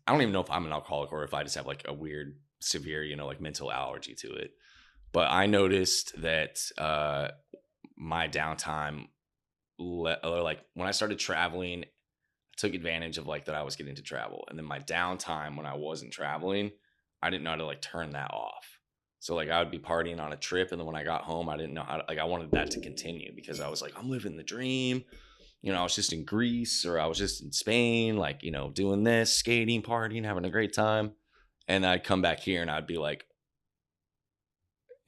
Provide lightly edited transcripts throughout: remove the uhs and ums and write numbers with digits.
I don't even know if I'm an alcoholic or if I just have like a weird, severe, like mental allergy to it. But I noticed that my downtime, or like when I started traveling, I took advantage of like that I was getting to travel. And then my downtime when I wasn't traveling, I didn't know how to like turn that off. So like I would be partying on a trip, and then when I got home, I didn't know how to, like I wanted that to continue because I was like, I'm living the dream. I was just in Greece or I was just in Spain, like, doing this, skating, partying, having a great time. And I'd come back here and I'd be like,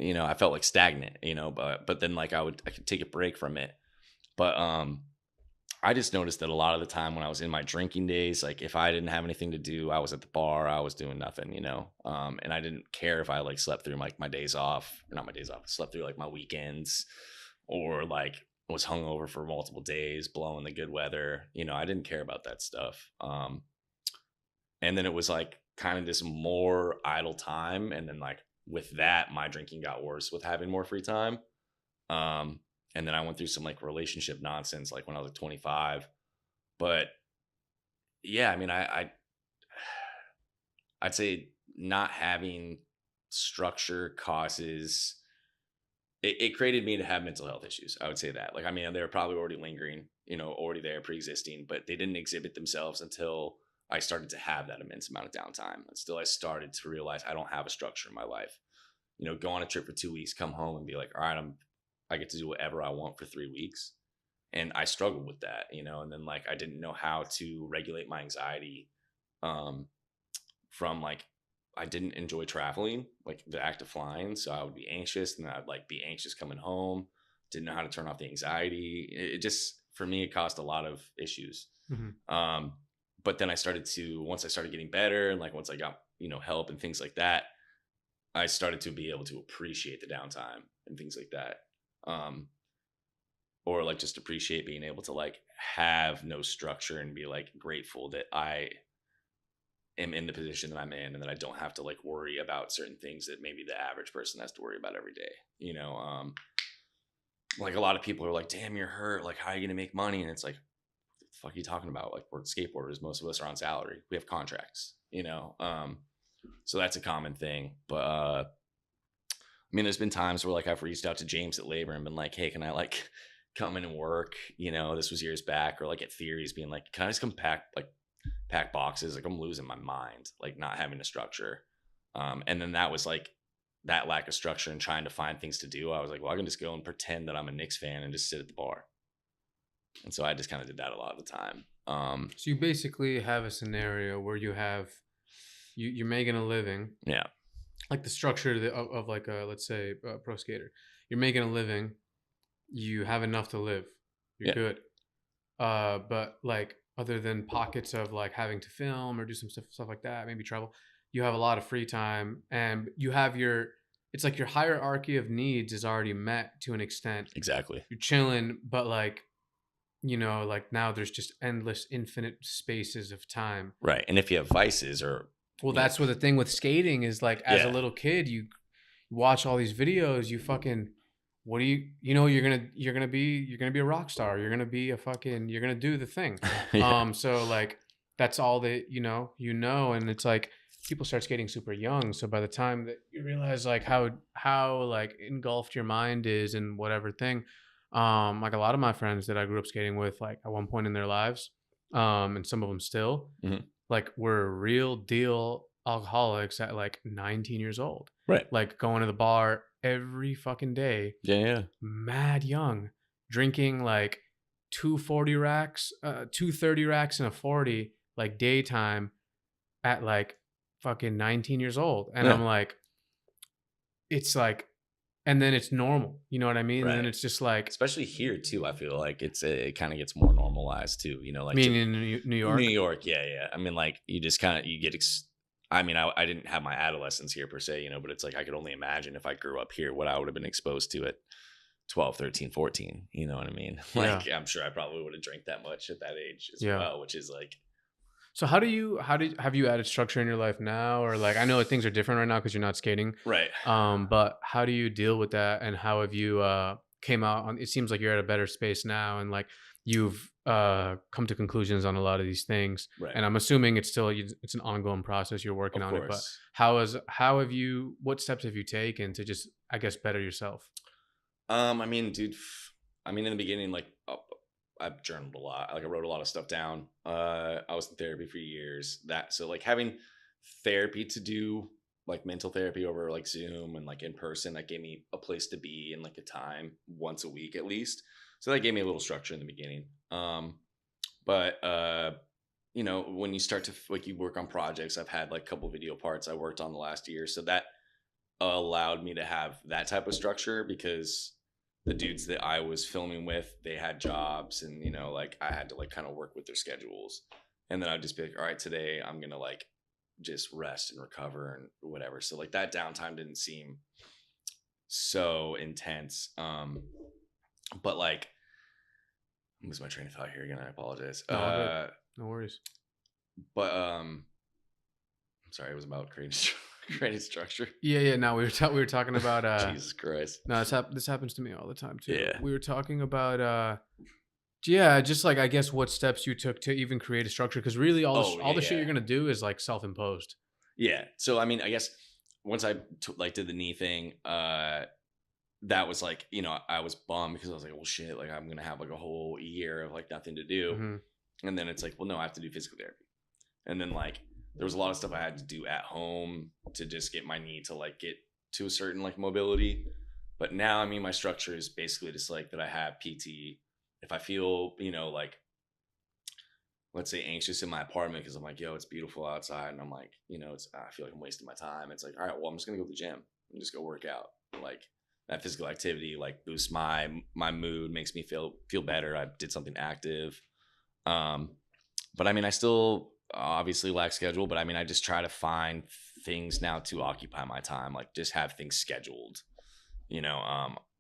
I felt like stagnant, but then like I could take a break from it. But I just noticed that a lot of the time when I was in my drinking days, like if I didn't have anything to do, I was at the bar, I was doing nothing. And I didn't care if I like slept through like my days off, or not my days off, slept through like my weekends, or like was hungover for multiple days, blowing the good weather. I didn't care about that stuff. And then it was like kind of just more idle time. And then like with that, my drinking got worse with having more free time. Um, and then I went through some like relationship nonsense, like when I was like 25. But yeah, I mean, I'd say not having structure causes it created me to have mental health issues. I would say that. Like, I mean, they were probably already lingering, already there, pre-existing, but they didn't exhibit themselves until I started to have that immense amount of downtime. Until I started to realize I don't have a structure in my life. Go on a trip for 2 weeks, come home and be like, all right, I get to do whatever I want for 3 weeks. And I struggled with that, and then like I didn't know how to regulate my anxiety um, from like I didn't enjoy traveling, like the act of flying. So I would be anxious, and then I'd like be anxious coming home. Didn't know how to turn off the anxiety. It just, for me, it caused a lot of issues. Mhm. But then once I started getting better, and like once I got, help and things like that, I started to be able to appreciate the downtime and things like that. Um, or like just appreciate being able to like have no structure and be like grateful that I am in the position that I'm in, and that I don't have to like worry about certain things that maybe the average person has to worry about every day. Like a lot of people are like, damn, you're hurt. Like, how are you going to make money? And it's like, what the fuck are you talking about? Like, we're skateboarders. Most of us are on salary. We have contracts. So that's a common thing. But, I mean, there's been times where like I've reached out to James at Labor and been like, hey, can I like come in and work? This was years back. Or like at Theories being like, can I just come pack boxes? Like I'm losing my mind, like not having a structure. And then that was like that lack of structure and trying to find things to do. I was like, well, I can just go and pretend that I'm a Knicks fan and just sit at the bar. And so I just kind of did that a lot of the time. So you basically have a scenario where you're making a living, Yeah. like the structure of like a, let's say, a pro skater. You're making a living, you have enough to live, you're Yeah. good. But like other than pockets of like having to film or do some stuff like that, maybe travel, you have a lot of free time, and you have it's like your hierarchy of needs is already met to an extent. Exactly. You're chilling, but like, like now there's just endless, infinite spaces of time. Right. And if you have vices or, Well, you know, that's what the thing with skating is, like, as a yeah. little kid, you watch all these videos, you fucking, what do you're gonna be a rock star. You're gonna do the thing. Yeah. So like that's all that and it's like people start skating super young. So by the time that you realize like how like engulfed your mind is in whatever thing, like a lot of my friends that I grew up skating with, like at one point in their lives, and some of them still, Mhm. like were real deal alcoholics at like 19 years old, Right. like going to the bar every fucking day, Yeah. Yeah. mad young, drinking like 240 racks, 230 racks and a 40, like daytime, at like fucking 19 years old. And Yeah. I'm like, it's like, and then it's normal. You know what I mean? And then Right. it's just like, Especially here too. I feel like it kind of gets more normalized too. Like meaning to in New New York. York, yeah, yeah. I mean, like you just kind of you get. I mean, I didn't have my adolescence here per se, but it's like I could only imagine if I grew up here what I would have been exposed to at 12, 13, 14. You know what I mean? Yeah. Like I'm sure I probably would have drank that much at that age as Yeah. well, which is like, So have you added structure in your life now, or like, I know things are different right now because you're not skating, right. but how do you deal with that, and how have you came out on? It seems like you're at a better space now, and like you've come to conclusions on a lot of these things. Right. And I'm assuming it's an ongoing process. You're working Of on it, but course. what steps have you taken to just, I guess, better yourself? I mean, dude, I mean, in the beginning, like, I've journaled a lot. Like, I wrote a lot of stuff down. I was in therapy for years. So like having therapy to do, like mental therapy over like Zoom and like in person, that gave me a place to be and like a time once a week at least. So that gave me a little structure in the beginning. But when you start to like you work on projects, I've had like a couple video parts I worked on the last year, so that allowed me to have that type of structure because the dudes that I was filming with, they had jobs and, like I had to like kind of work with their schedules. And then I'd just be like, all right, today I'm going to like just rest and recover and whatever. So like that downtime didn't seem so intense. But like, I'm losing my train of thought here again. I apologize. No, all good. No worries. But I'm sorry, it was about creating structure. Yeah. No, we were talking about Jesus Christ. No, this happens to me all the time too. Yeah. We were talking about just like I guess what steps you took to even create a structure, because really all the shit you're gonna do is like self-imposed. Yeah. So I mean, I guess once I did the knee thing, that was like, I was bummed because I was like, well, shit, like I'm gonna have like a whole year of like nothing to do, and then it's like, well, no, I have to do physical therapy, and then like there was a lot of stuff I had to do at home to just get my knee to like get to a certain like mobility. But now, I mean, my structure is basically just like that I have PT. If I feel, like, let's say anxious in my apartment because I'm like, yo, it's beautiful outside. And I'm like, I feel like I'm wasting my time. It's like, all right, well, I'm just going to go to the gym and just go work out. Like that physical activity, like boosts my mood, makes me feel better. I did something active. But I mean, I still obviously lack schedule, but I mean, I just try to find things now to occupy my time, like just have things scheduled.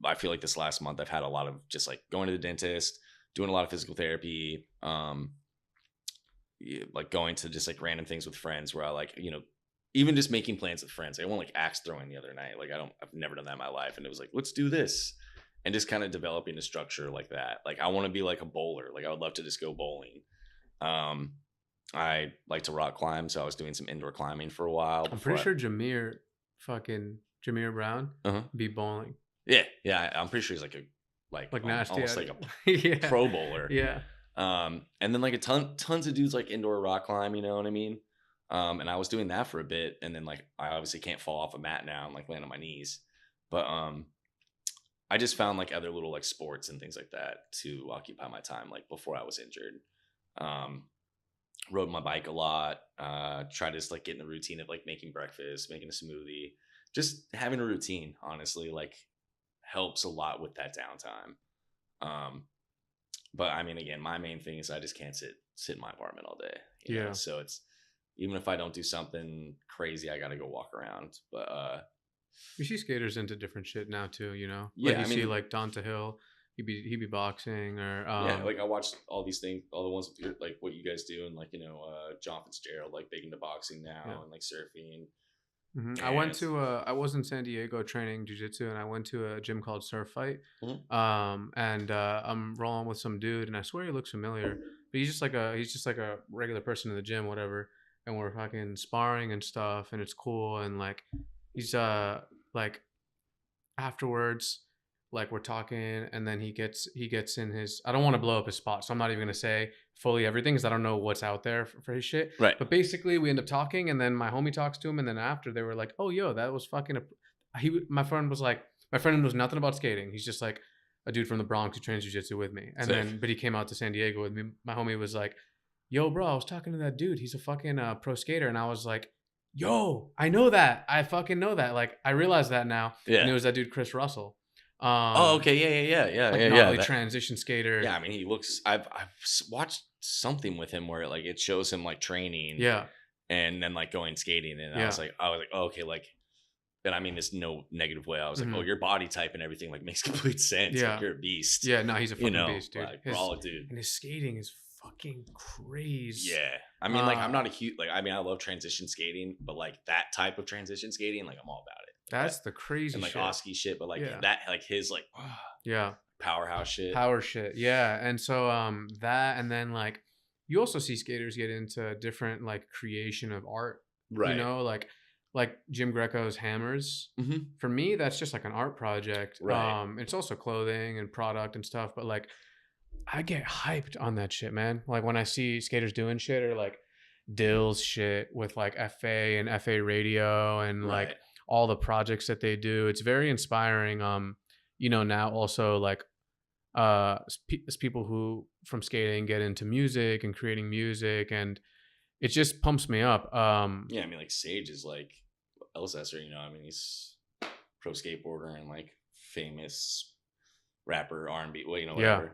I feel like this last month I've had a lot of just like going to the dentist, doing a lot of physical therapy, like going to just like random things with friends where I like, even just making plans with friends. I went like axe throwing the other night. Like I've never done that in my life. And it was like, let's do this. And just kind of developing a structure like that. Like I want to be like a bowler. Like I would love to just go bowling. I like to rock climb. So I was doing some indoor climbing for a while. I'm pretty sure Jameer Brown be bowling. Yeah. I'm pretty sure he's like nasty, almost like a pro bowler. Yeah. And then like tons of dudes like indoor rock climb, you know what I mean? And I was doing that for a bit, and then like I obviously can't fall off a mat now and like land on my knees. But I just found like other little like sports and things like that to occupy my time, like before I was injured. Rode my bike a lot, tried to just like get in the routine of like making breakfast, making a smoothie, just having a routine, honestly, like helps a lot with that downtime. But I mean, again, my main thing is I just can't sit in my apartment all day. You know? So it's, even if I don't do something crazy, I got to go walk around. But you see skaters into different shit now too, Yeah, like you see like Donta Hill, he'd be boxing, or like I watched all these things, all the ones with like what you guys do, and like John Fitzgerald like big into boxing now and like surfing. I went to I was in San Diego training jiu-jitsu, and I went to a gym called Surf Fight. And I'm rolling with some dude, and I swear he looks familiar, but he's just like a regular person in the gym, whatever. And we're fucking sparring and stuff, and it's cool. And like he's like afterwards, like we're talking, and then he gets in his, I don't want to blow up his spot, so I'm not even gonna say fully everything because I don't know what's out there for his shit. Right. But basically we end up talking, and then my homie talks to him, and then after they were like, oh yo, that was fucking my friend was nothing about skating. He's just like a dude from the Bronx who trains jiu-jitsu with me. And then but he came out to San Diego with me. My homie was like, yo bro, I was talking to that dude, he's a fucking pro skater. And I was like, yo, I know that, I fucking know that, like I realized that now. And it was that dude Chris Russell. Okay, yeah. Transition skater. Yeah, I mean, he looks. I've watched something with him where like it shows him like training. Yeah. And then like going skating, and I was like, oh, okay, like. And I mean this no negative way. I was like, oh, your body type and everything like makes complete sense. Yeah. Like you're a beast. Yeah, no, he's a fucking beast, dude. Like, raw dude. And his skating is fucking crazy. Yeah. I mean, like I'm not a huge I mean, I love transition skating, but like that type of transition skating, like I'm all about it. That's the crazy and like shit. Oski shit, but like that, like his like powerhouse shit. Power shit. Yeah. And so that, and then like you also see skaters get into different like creation of art, you Right. know, like Jim Greco's hammers. Hmm. For me, that's just like an art project. Right. It's also clothing and product and stuff, but like I get hyped on that shit, man. Like when I see skaters doing shit, or like Dill's shit with like FA and FA radio and like Right. all the projects that they do. It's very inspiring. You know, now also like as people who from skating get into music and creating music, and it just pumps me up. Yeah, I mean, like Sage is like Elsesser, you know. I mean, he's pro skateboarder and like famous rapper, R&B, well, you know, Yeah. whatever.